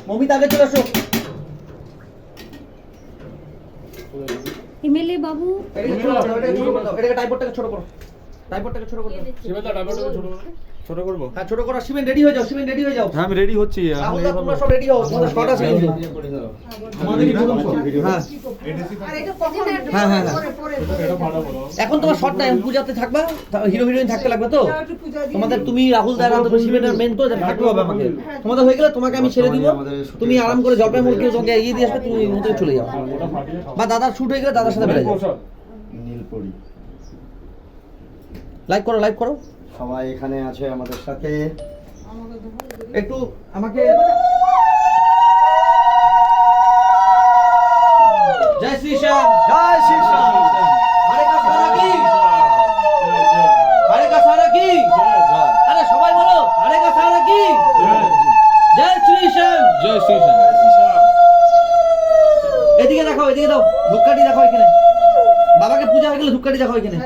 মমিতা আগে চলে আসো। এমএলএ বাবু এটাকে টাইপোর্ডটাকে ছোট করো, টাইপোর্ডটাকে ছোট করো। শিবেদা টাইপোর্ডটাকে ছোট করবো। হ্যাঁ ছোট করো। সিমেন্ট রেডি হয়ে যাও, সিমেন্ট রেডি হয়ে যাও। হ্যাঁ আমি রেডি হচ্ছি। রাহুল দা তোমরা সব রেডি হও, তোমাদের শট আছে কিন্তু। আমাদের কি প্রথম শট? হ্যাঁ হ্যাঁ হ্যাঁ এখন তোমার শট নাই, পূজাতে থাকবা, হিরো হিরোইন থাকতে লাগবে তো তোমাদের। তুমি রাহুল দা আর সিমেন্টের মেন তো থাকতে হবে আমাকে। তোমাদের হয়ে গেলে তোমাকে আমি ছেড়ে দিব, তুমি আরাম করে জলপাই মুরগি তোমাকে এগিয়ে দিয়ে আসবে, তুমি মতো চলে যাও। বা দাদার শুট হয়ে গেলে দাদার সাথে বেড়ে যাও। নীলপরি লাইভ করো, লাইভ করো। সবাই এখানে আছে আমাদের সাথে। একটু আমাকে জয় শ্রী শ্যাম, জয় শ্রী শ্যাম। হরে কা সারা কি, হরে কা সারা কি, আরে সবাই বলো হরে কা সারা কি, জয় শ্রী শ্যাম, জয় শ্রী শ্যাম। এদিকে দেখো, এদিকে দাও, ধূপকাঠি দেখো এখানে। বাবাকে পূজা হয়ে গেলে ধূপকাঠি দেখো এখানে।